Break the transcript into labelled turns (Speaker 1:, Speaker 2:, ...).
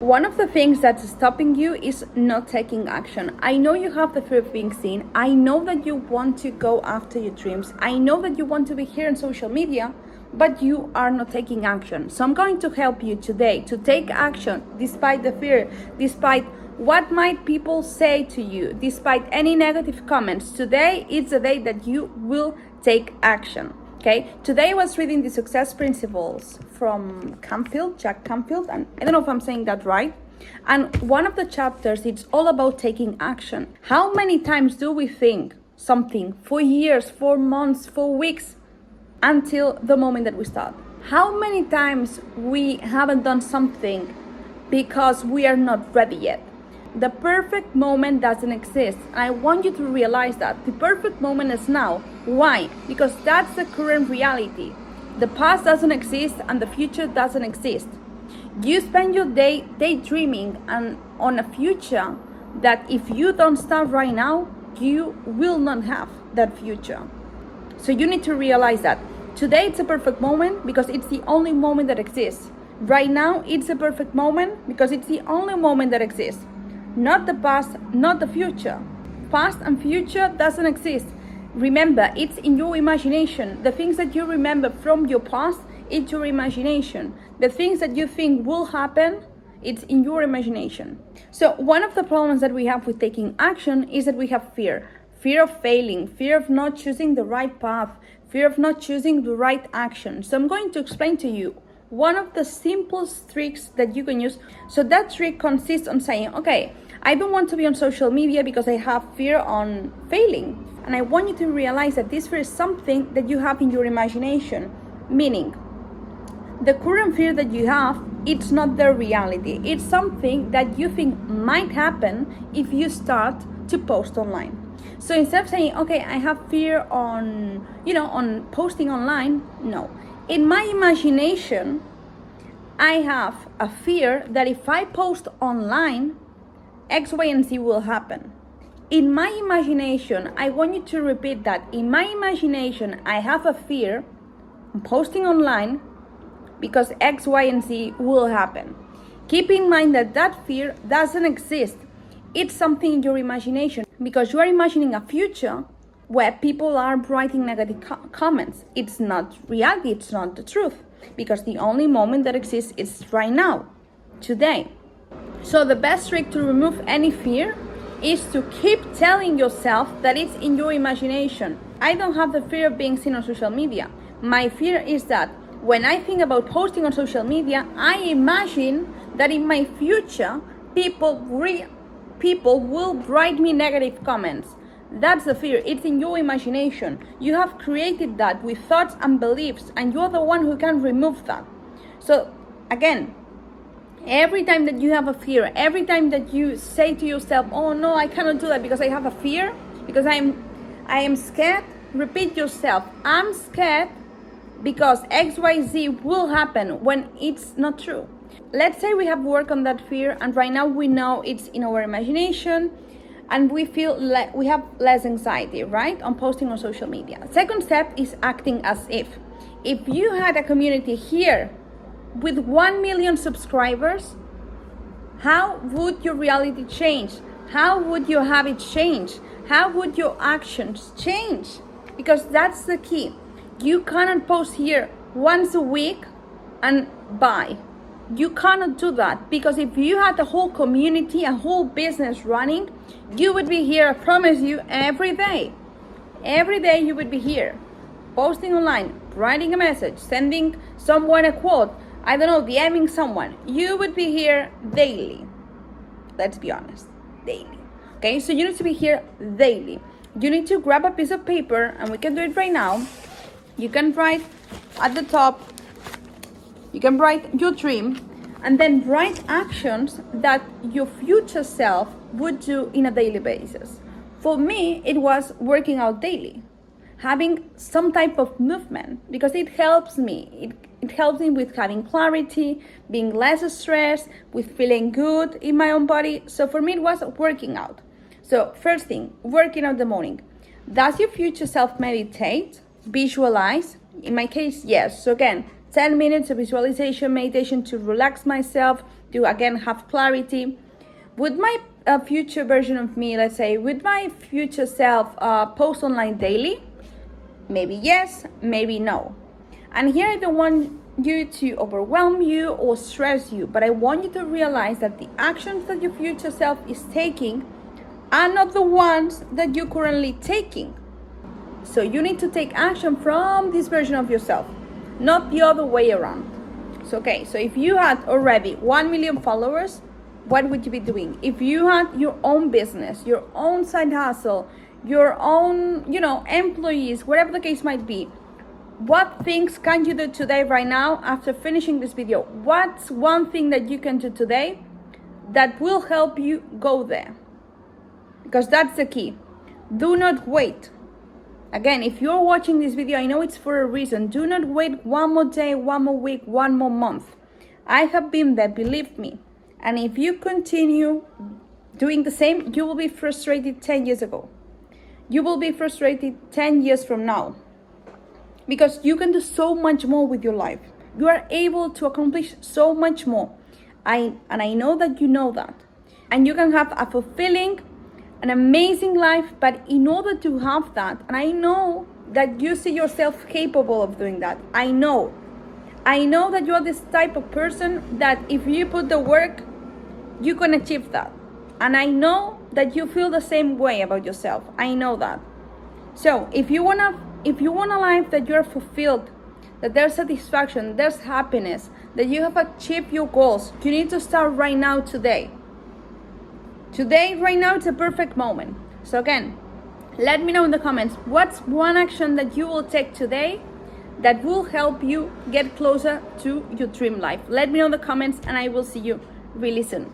Speaker 1: One of the things that's stopping you is not taking action. I know you have the fear of being seen. I know that you want to go after your dreams. I know that you want to be here on social media, but you are not taking action. So I'm going to help you today to take action despite the fear, despite what might people say to you, despite any negative comments. Today is the day that you will take action. Okay, today I was reading the Success Principles from Jack Canfield, and I don't know if I'm saying that right. And one of the chapters, it's all about taking action. How many times do we think something for years, for months, for weeks, until the moment that we start? How many times we haven't done something because we are not ready yet? The perfect moment doesn't exist. And I want you to realize that the perfect moment is now. Why? Because that's the current reality. The past doesn't exist and the future doesn't exist. You spend your day daydreaming and on a future that if you don't start right now, you will not have that future. So you need to realize that today it's a perfect moment because it's the only moment that exists. Right now it's a perfect moment because it's the only moment that exists. Not the past, not the future. Past and future doesn't exist. Remember, it's in your imagination. The things that you remember from your past, it's your imagination. The things that you think will happen, it's in your imagination. So one of the problems that we have with taking action is that we have fear. Fear of failing, fear of not choosing the right path, fear of not choosing the right action. So I'm going to explain to you one of the simplest tricks that you can use. So that trick consists on saying, okay, I don't want to be on social media because I have fear on failing. And I want you to realize that this fear is something that you have in your imagination. Meaning, the current fear that you have, it's not the reality. It's something that you think might happen if you start to post online. So instead of saying, okay, I have fear on posting online, no. In my imagination, I have a fear that if I post online, X, Y, and Z will happen. In my imagination, I want you to repeat that. In my imagination, I have a fear on posting online because X, Y, and Z will happen. Keep in mind that that fear doesn't exist. It's something in your imagination because you are imagining a future where people are writing negative comments. It's not reality, it's not the truth, because the only moment that exists is right now, today. So the best trick to remove any fear is to keep telling yourself that it's in your imagination. I don't have the fear of being seen on social media. My fear is that when I think about posting on social media, I imagine that in my future, people will write me negative comments. That's the fear. It's in your imagination. You have created that with thoughts and beliefs, and you're the one who can remove that. So again, every time that you have a fear, every time that you say to yourself, oh no, I cannot do that because I have a fear, because I am scared, repeat yourself, I'm scared because XYZ will happen, when it's not true. Let's say we have worked on that fear and right now we know it's in our imagination and we feel we have less anxiety, right, on posting on social media. Second step is acting as if. If you had a community here with 1 million subscribers, how would your reality change? How would your habits change? How would your actions change? Because that's the key. You cannot post here once a week and bye. You cannot do that, because if you had a whole community, a whole business running, you would be here, I promise you, every day. Every day you would be here, posting online, writing a message, sending someone a quote, I don't know, DMing someone. You would be here daily. Let's be honest, daily. Okay, so you need to be here daily. You need to grab a piece of paper, and we can do it right now. You can write at the top, you can write your dream, and then write actions that your future self would do in a daily basis. For me, it was working out daily, having some type of movement, because it helps me. It helps me with having clarity, being less stressed, with feeling good in my own body. So for me, it was working out. So first thing, working out in the morning. Does your future self meditate, visualize? In my case, yes. So again, 10 minutes of visualization, meditation to relax myself, to again have clarity. Would my future version of me, let's say, would my future self post online daily? Maybe yes, maybe no. And here I don't want you to overwhelm you or stress you, but I want you to realize that the actions that your future self is taking are not the ones that you're currently taking. So you need to take action from this version of yourself, not the other way around. So if you had already 1 million followers, what would you be doing? If you had your own business, your own side hustle, your own, employees, whatever the case might be, what things can you do today, right now, after finishing this video? What's one thing that you can do today that will help you go there? Because that's the key. Do not wait. Again, if you're watching this video, I know it's for a reason. Do not wait one more day, one more week, one more month. I have been there, believe me. And if you continue doing the same, you will be frustrated 10 years ago. You will be frustrated 10 years from now. Because you can do so much more with your life. You are able to accomplish so much more. I know that you know that. And you can have a fulfilling, an amazing life, but in order to have that, and I know that you see yourself capable of doing that. I know that you are this type of person that if you put the work, you can achieve that. And I know that you feel the same way about yourself. I know that. So if you want a life that you're fulfilled, that there's satisfaction, there's happiness, that you have achieved your goals, you need to start right now, today. Today, right now, it's a perfect moment. So again, let me know in the comments, what's one action that you will take today that will help you get closer to your dream life? Let me know in the comments, and I will see you really soon.